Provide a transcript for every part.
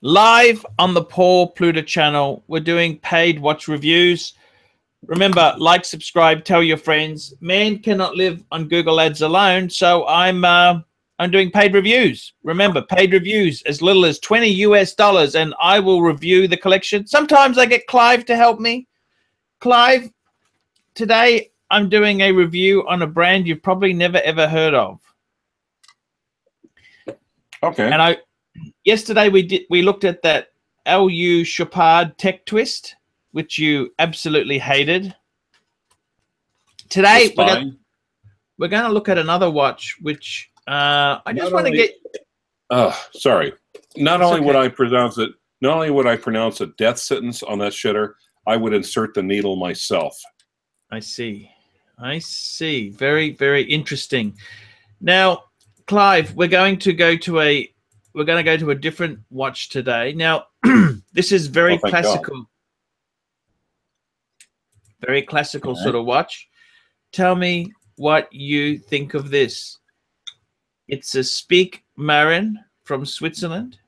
Live on the Paul Pluta channel. We're doing paid watch reviews. Remember, like, subscribe, tell your friends. Man cannot live on Google Ads alone, so I'm doing paid reviews. Remember, paid reviews as little as $20 US, and I will review the collection. Sometimes I get Clive to help me. Clive, today I'm doing a review on a brand you've probably never ever heard of. Okay. And yesterday we looked at that LU Chopard Tech Twist, which you absolutely hated. Today we're going to look at another watch, which I just want to get. Sorry. Not only would I pronounce a death sentence on that shitter, I would insert the needle myself. I see. Very, very interesting. Now, Clive, we're going to go to a different watch today. Now, this is very classical. Very classical sort of watch. Tell me what you think of this. It's a Speake-Marin from Switzerland.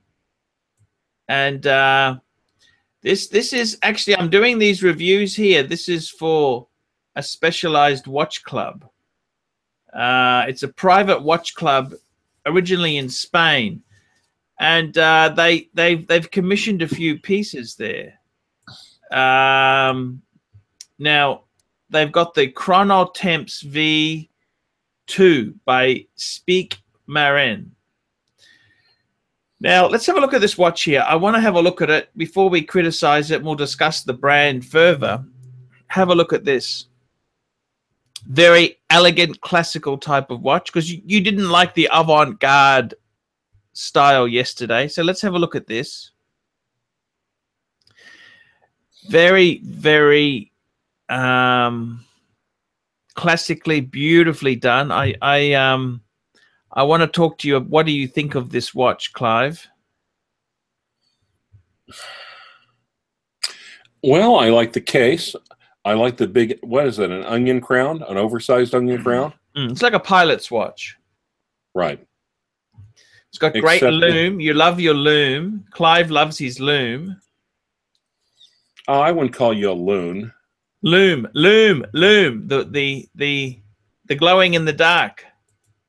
And this is actually, I'm doing these reviews here. This is for a specialized watch club. It's a private watch club originally in Spain. And they've commissioned a few pieces there. Now, they've got the Chronotemps V2 by Speake-Marin. Now, let's have a look at this watch here. I want to have a look at it before we criticize it, and we'll discuss the brand further. Have a look at this. Very elegant, classical type of watch, because you didn't like the avant-garde style yesterday. So let's have a look at this. Very, very classically, beautifully done. I want to talk to you. What do you think of this watch, Clive? Well, I like the case. I like the big, what is it, an onion crown? An oversized onion crown? It's like a pilot's watch. Right. It's got great loom. You love your loom. Clive loves his loom. Oh, I wouldn't call you a loon. Loom. The glowing in the dark.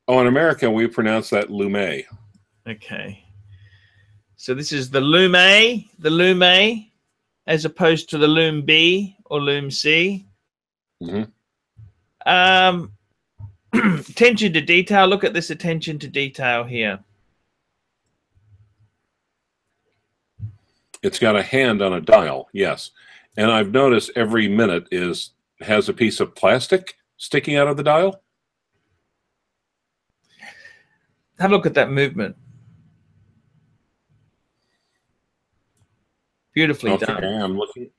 Oh, in America, we pronounce that lume. Okay. So this is the lume, as opposed to the loom B or loom C. Mm-hmm. Attention to detail. Look at this attention to detail here. It's got a hand on a dial, yes. And I've noticed every minute has a piece of plastic sticking out of the dial. Have a look at that movement. Beautifully done. I'm looking.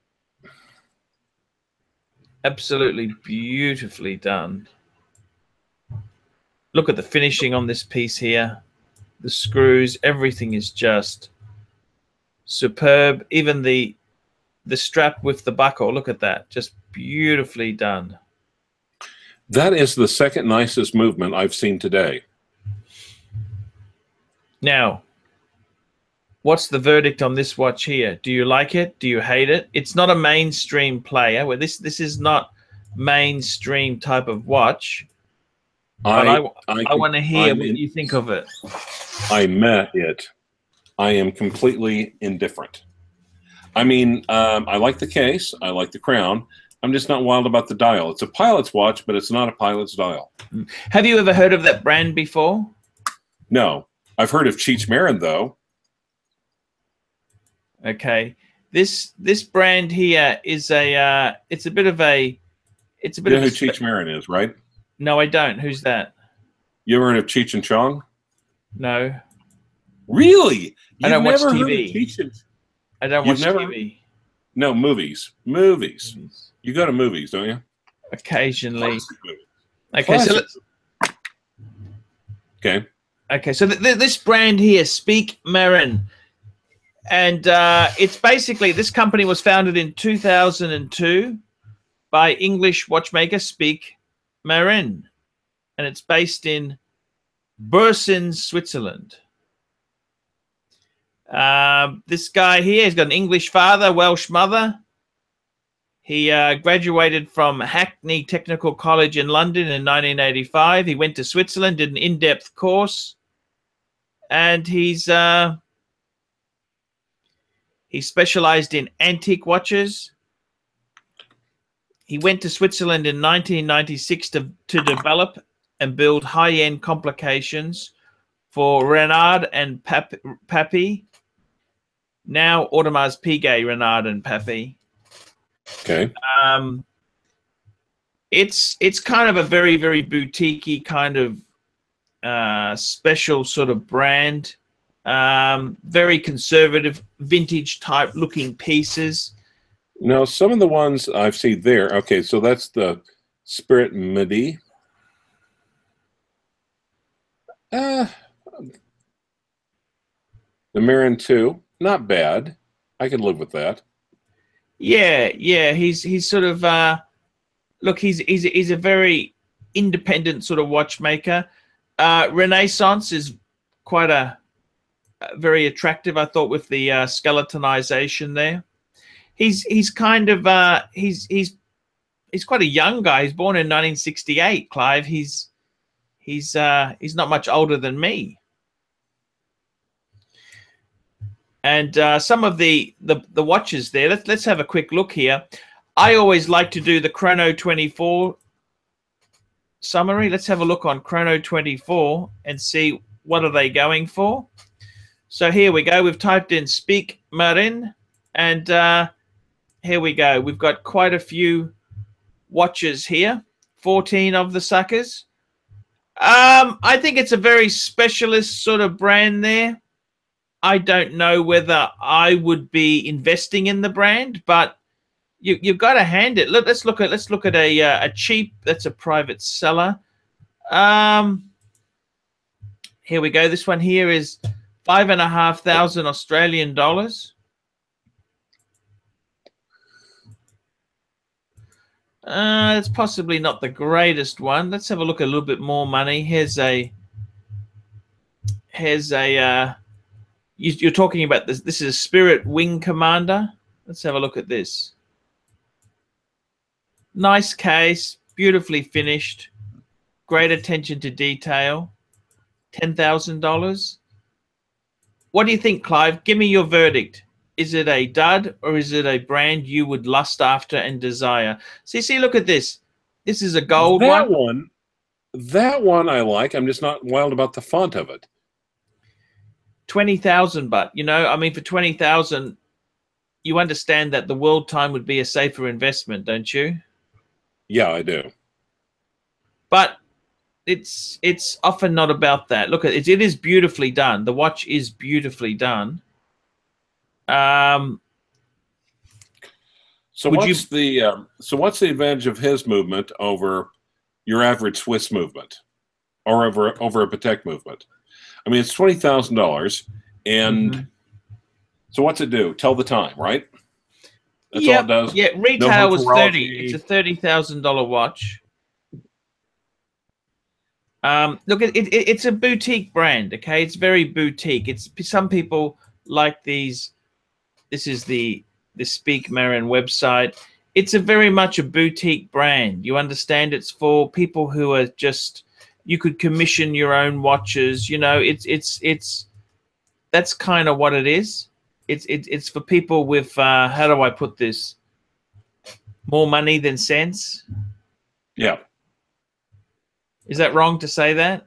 Absolutely beautifully done. Look at the finishing on this piece here. The screws, everything is just superb. Even the strap with the buckle, look at that. Just beautifully done. That is the second nicest movement I've seen today. Now, what's the verdict on this watch here? Do you like it? Do you hate it? It's not a mainstream player. Well, this is not mainstream type of watch. I want to hear what you think of it. I met it. I am completely indifferent. I mean, I like the case. I like the crown. I'm just not wild about the dial. It's a pilot's watch, but it's not a pilot's dial. Have you ever heard of that brand before? No. I've heard of Speake-Marin, though. Okay. This brand here is it's a bit of a you know who Speake-Marin is, right? No, I don't. Who's that? You ever heard of Cheech and Chong? No. Really? I don't watch TV. I don't watch TV. No, movies. Movies. You go to movies, don't you? Occasionally. Okay, so let's. Okay. Okay, so this brand here, Speake-Marin, and it's basically, this company was founded in 2002 by English watchmaker Speake-Marin, and it's based in Bursin, Switzerland. This guy here, he's got an English father, Welsh mother. He graduated from Hackney Technical College in London in 1985. He went to Switzerland, did an in-depth course, and he specialized in antique watches. He went to Switzerland in 1996 to develop and build high-end complications for Renard and Papy, now Audemars Piguet, Renard and Papy. Okay. It's kind of a very, very boutique-y kind of special sort of brand. Very conservative, vintage type looking pieces. Now, some of the ones I've seen there. Okay, so that's the Spirit Midi. The Marin 2, not bad. I could live with that. Yeah. He's sort of look. He's a very independent sort of watchmaker. Renaissance is quite a very attractive, I thought, with the skeletonization there. He's kind of he's quite a young guy. He's born in 1968, Clive. He's not much older than me. And some of the watches there. Let's have a quick look here. I always like to do the Chrono 24 summary. Let's have a look on Chrono 24 and see what are they going for. So here we go. We've typed in Speake-Marin, and here we go. We've got quite a few watches here. 14 of the suckers. I think it's a very specialist sort of brand there. I don't know whether I would be investing in the brand, but you've got to hand it. Let's look at a cheap. That's a private seller. Here we go. This one here is 5,500 Australian dollars. It's possibly not the greatest one. Let's have a look at a little bit more money. Here's a you're talking about this. This is a Spirit Wing Commander. Let's have a look at this. Nice case, beautifully finished, great attention to detail. $10,000. What do you think, Clive? Give me your verdict. Is it a dud or is it a brand you would lust after and desire? See, look at this. This is a gold one. That one I like. I'm just not wild about the font of it. 20,000, but I mean, for 20,000, you understand that the world time would be a safer investment, don't you? Yeah, I do. But it's often not about that. Look at it. It is beautifully done. The watch is beautifully done. So what's the advantage of his movement over your average Swiss movement, or over a Patek movement? I mean, it's $20,000, and so what's it do? Tell the time, right? That's all it does. Yeah, retail was 30. It's a $30,000 watch. Look, it's a boutique brand. Okay, it's very boutique. It's some people like these. This is the Speake-Marin website. It's a very much a boutique brand. You understand? It's for people who are just. You could commission your own watches. It's that's kind of what it is. It's for people with how do I put this? More money than sense. Yeah. Is that wrong to say that?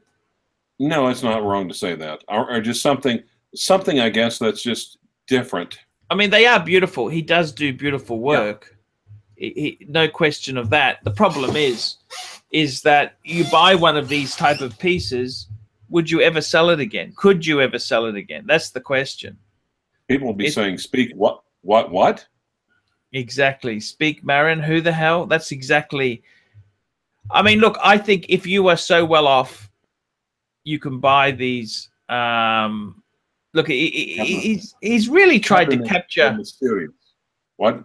No, it's not wrong to say that. Or just something I guess that's just different. I mean, they are beautiful. He does do beautiful work. Yeah. No question of that. The problem is that you buy one of these type of pieces, would you ever sell it again? Could you ever sell it again? That's the question. People will be saying, "Speak what?" Exactly. Speake-Marin, who the hell? That's exactly. I mean, look, I think if you are so well off, you can buy these. Look, he's really tried to capture. What?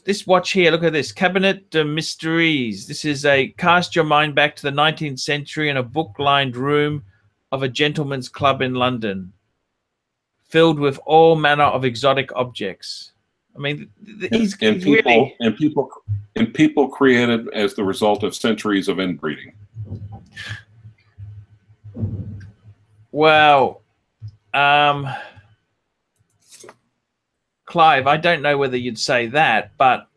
This watch here, look at this. Cabinet de Mysteries. This is cast your mind back to the 19th century in a book-lined room of a gentleman's club in London. filled with all manner of exotic objects. I mean, he's really... And people created as the result of centuries of inbreeding. Well, Clive, I don't know whether you'd say that, but...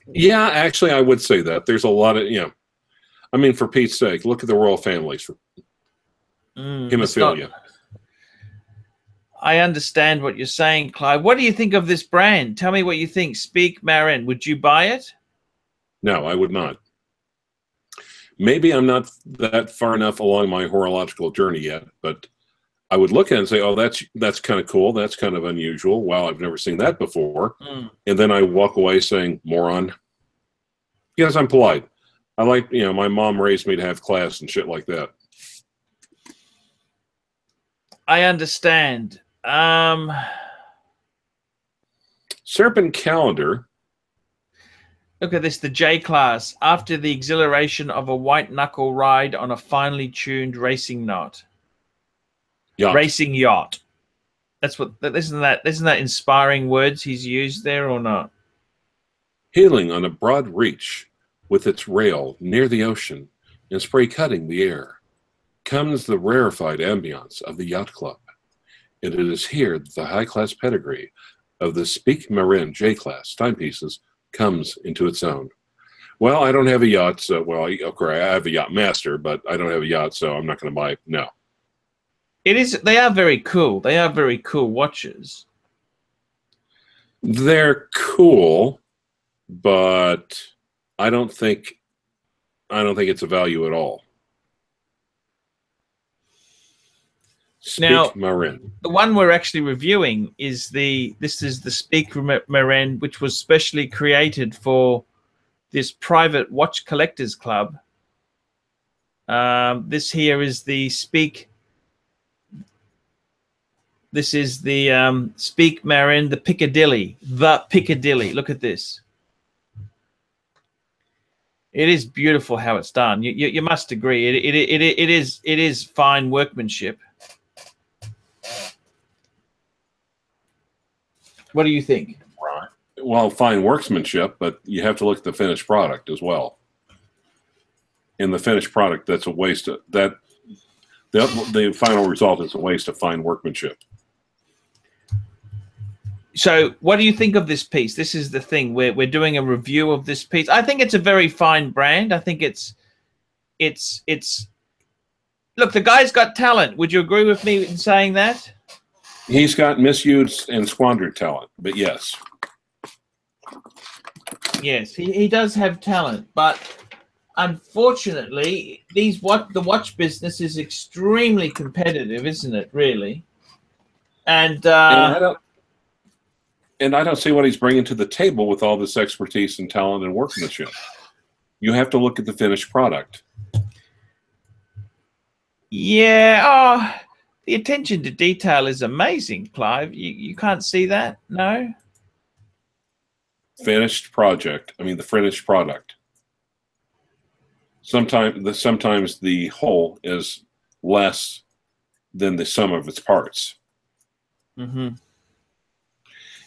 Yeah, actually, I would say that. There's a lot of, I mean, for Pete's sake, look at the royal families. Hemophilia. I understand what you're saying, Clive. What do you think of this brand? Tell me what you think. Speake-Marin. Would you buy it? No, I would not. Maybe I'm not that far enough along my horological journey yet, but I would look at it and say, oh, that's kind of cool. That's kind of unusual. Wow, I've never seen that before. And then I walk away saying, moron. Yes, I'm polite. I like, my mom raised me to have class and shit like that. I understand. Serpent calendar. Look at this, the J class. After the exhilaration of a white knuckle ride on a finely tuned racing yacht. Racing yacht. That's what. Isn't that inspiring words he's used there or not? Heeling on a broad reach, with its rail near the ocean and spray cutting the air, comes the rarefied ambience of the yacht club. And it is here that the high-class pedigree of the Speake-Marin J-class timepieces comes into its own. Well, I don't have a yacht, so, well, okay, I have a yacht master, but I don't have a yacht, so I'm not going to buy it. No. They are very cool. They are very cool watches. They're cool, but I don't think it's a value at all. Speake-Marin. The one we're actually reviewing is the Speake-Marin, which was specially created for this private watch collectors club. This here is the This is the Speake-Marin, the Piccadilly. Look at this. It is beautiful how it's done. You must agree. It is fine workmanship. What do you think? Right. Well, fine workmanship, but you have to look at the finished product as well. In the finished product, that's a waste of that. The final result is a waste of fine workmanship. So what do you think of this piece? This is the thing. We're doing a review of this piece. I think it's a very fine brand. I think it's look, the guy's got talent. Would you agree with me in saying that? He's got misused and squandered talent, but yes. Yes, he does have talent, but unfortunately, the watch business is extremely competitive, isn't it, really? And I don't see what he's bringing to the table with all this expertise and talent and workmanship. You have to look at the finished product. Yeah. The attention to detail is amazing, Clive. You can't see that? No? Finished project. I mean, the finished product. Sometimes the whole is less than the sum of its parts. Mm-hmm.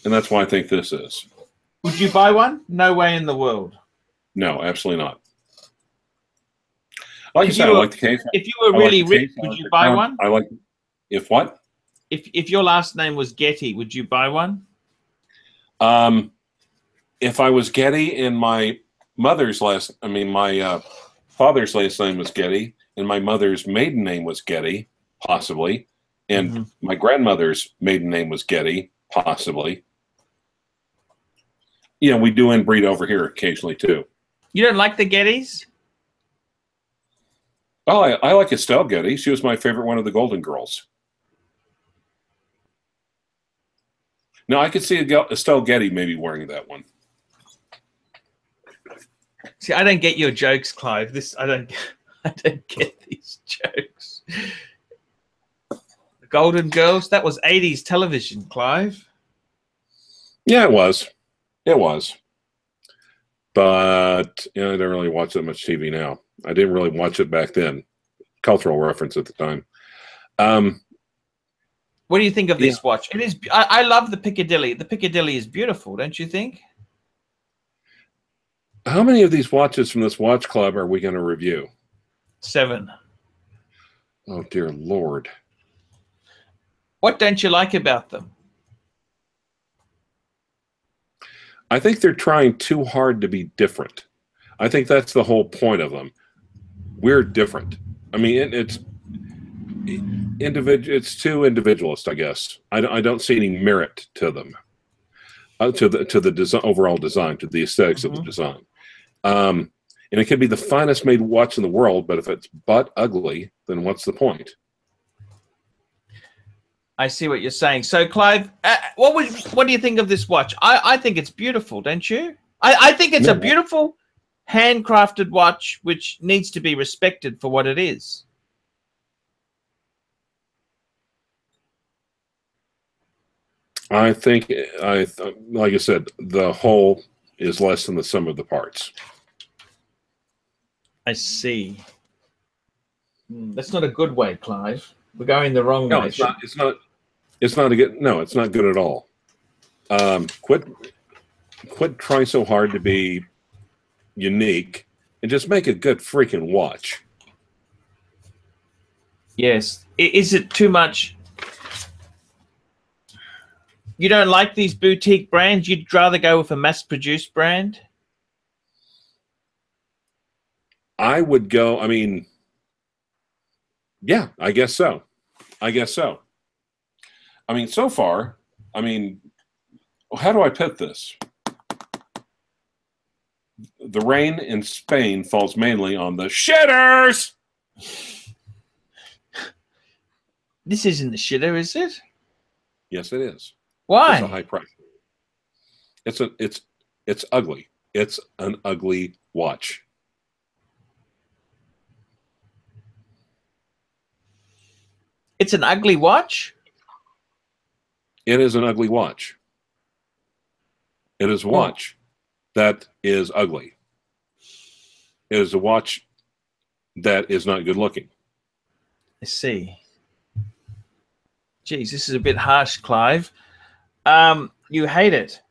And that's why I think this is. Would you buy one? No way in the world. No, absolutely not. Like you said, I like the case. If you were really rich, would you buy one? I like. If what? If your last name was Getty, would you buy one? If I was Getty and my father's last name was Getty, and my mother's maiden name was Getty, possibly, and my grandmother's maiden name was Getty, possibly. Yeah, we do inbreed over here occasionally too. You don't like the Gettys? Oh, I like Estelle Getty. She was my favorite one of the Golden Girls. Now, I could see Estelle Getty maybe wearing that one. See, I don't get your jokes, Clive. I don't get these jokes. The Golden Girls, that was 80s television, Clive. Yeah, it was. It was. But I don't really watch that much TV now. I didn't really watch it back then. Cultural reference at the time. What do you think of this watch? It is. I love the Piccadilly. The Piccadilly is beautiful, don't you think? How many of these watches from this watch club are we going to review? 7. Oh, dear Lord. What don't you like about them? I think they're trying too hard to be different. I think that's the whole point of them. We're different. I mean, it's too individualist, I guess. I don't see any merit to them, to the overall design, to the aesthetics of the design. And it could be the finest made watch in the world, but if it's butt ugly, then what's the point? I see what you're saying. So, Clive, what do you think of this watch? I think it's beautiful, don't you? I think it's a beautiful, handcrafted watch which needs to be respected for what it is. I think, like I said, the whole is less than the sum of the parts. I see. That's not a good way, Clive. We're going the wrong way. It's not. It's not a good. No, it's not good at all. Quit trying so hard to be unique and just make a good freaking watch. Yes. Is it too much? You don't like these boutique brands? You'd rather go with a mass-produced brand? I would go, I mean, yeah, I guess so. I guess so. I mean, so far, I mean, how do I put this? The rain in Spain falls mainly on the shitters. This isn't the shitter, is it? Yes, it is. Why? It's a high price. It's ugly. It's an ugly watch. It's an ugly watch? It is an ugly watch. It is a watch that is ugly. It is a watch that is not good looking. I see. Geez, this is a bit harsh, Clive. You hate it.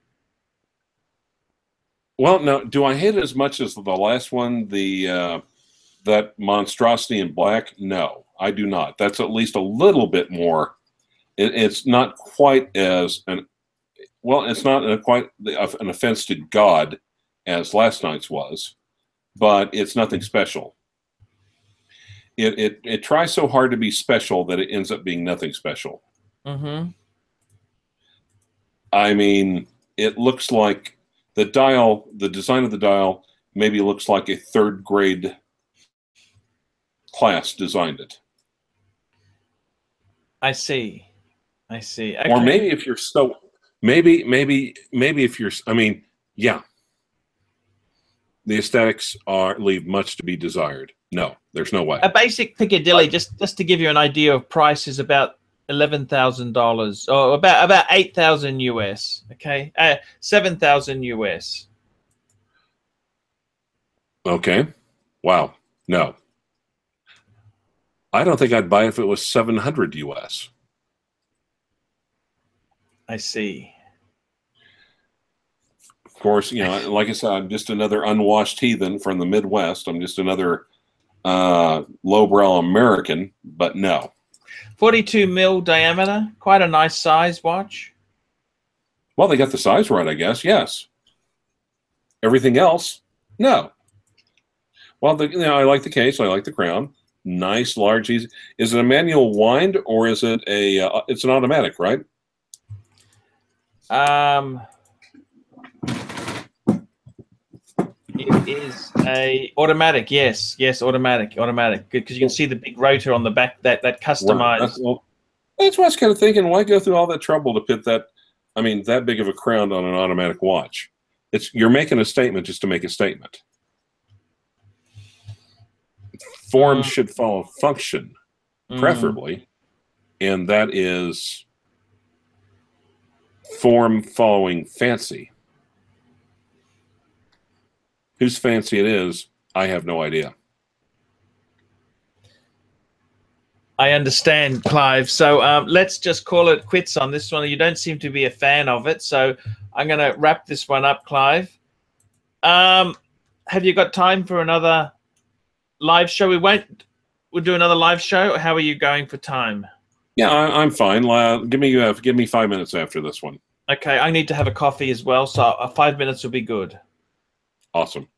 Well, no, do I hate it as much as the last one, that monstrosity in black? No, I do not. That's at least a little bit more. It's not quite as it's not quite an offense to God as last night's was, but it's nothing special. It tries so hard to be special that it ends up being nothing special. Mm-hmm. I mean, it looks like the dial, the design of the dial maybe looks like a third grade class designed it. I see. I see. Okay. Or maybe if you're so, maybe if you're, I mean, yeah, the aesthetics leave much to be desired. No, there's no way. A basic Piccadilly, just to give you an idea of price, is about $11,000 or about 8,000 US. Okay, 7,000 US. Okay, wow, no, I don't think I'd buy it if it was 700 US. I see. Of course, you know, like I said, I'm just another unwashed heathen from the Midwest. I'm just another lowbrow American, but no. 42 mil diameter, quite a nice size watch. Well, they got the size right, I guess. Yes. Everything else, no. Well, I like the case. I like the crown. Nice, large, easy. Is it a manual wind or is it it's an automatic, right? It is a automatic. Yes, automatic. Good, because you can see the big rotor on the back that customized. Right. That's what I was kind of thinking. Why go through all that trouble to put that? I mean, that big of a crown on an automatic watch. You're making a statement just to make a statement. Form should follow function, preferably, and that is form following fancy. Whose fancy it is, I have no idea. I understand, Clive. So let's just call it quits on this one. You don't seem to be a fan of it, so I'm going to wrap this one up, Clive. Have you got time for another live show? We'll do another live show. How are you going for time? Yeah, I'm fine. Give me 5 minutes after this one. Okay, I need to have a coffee as well, so 5 minutes will be good. Awesome.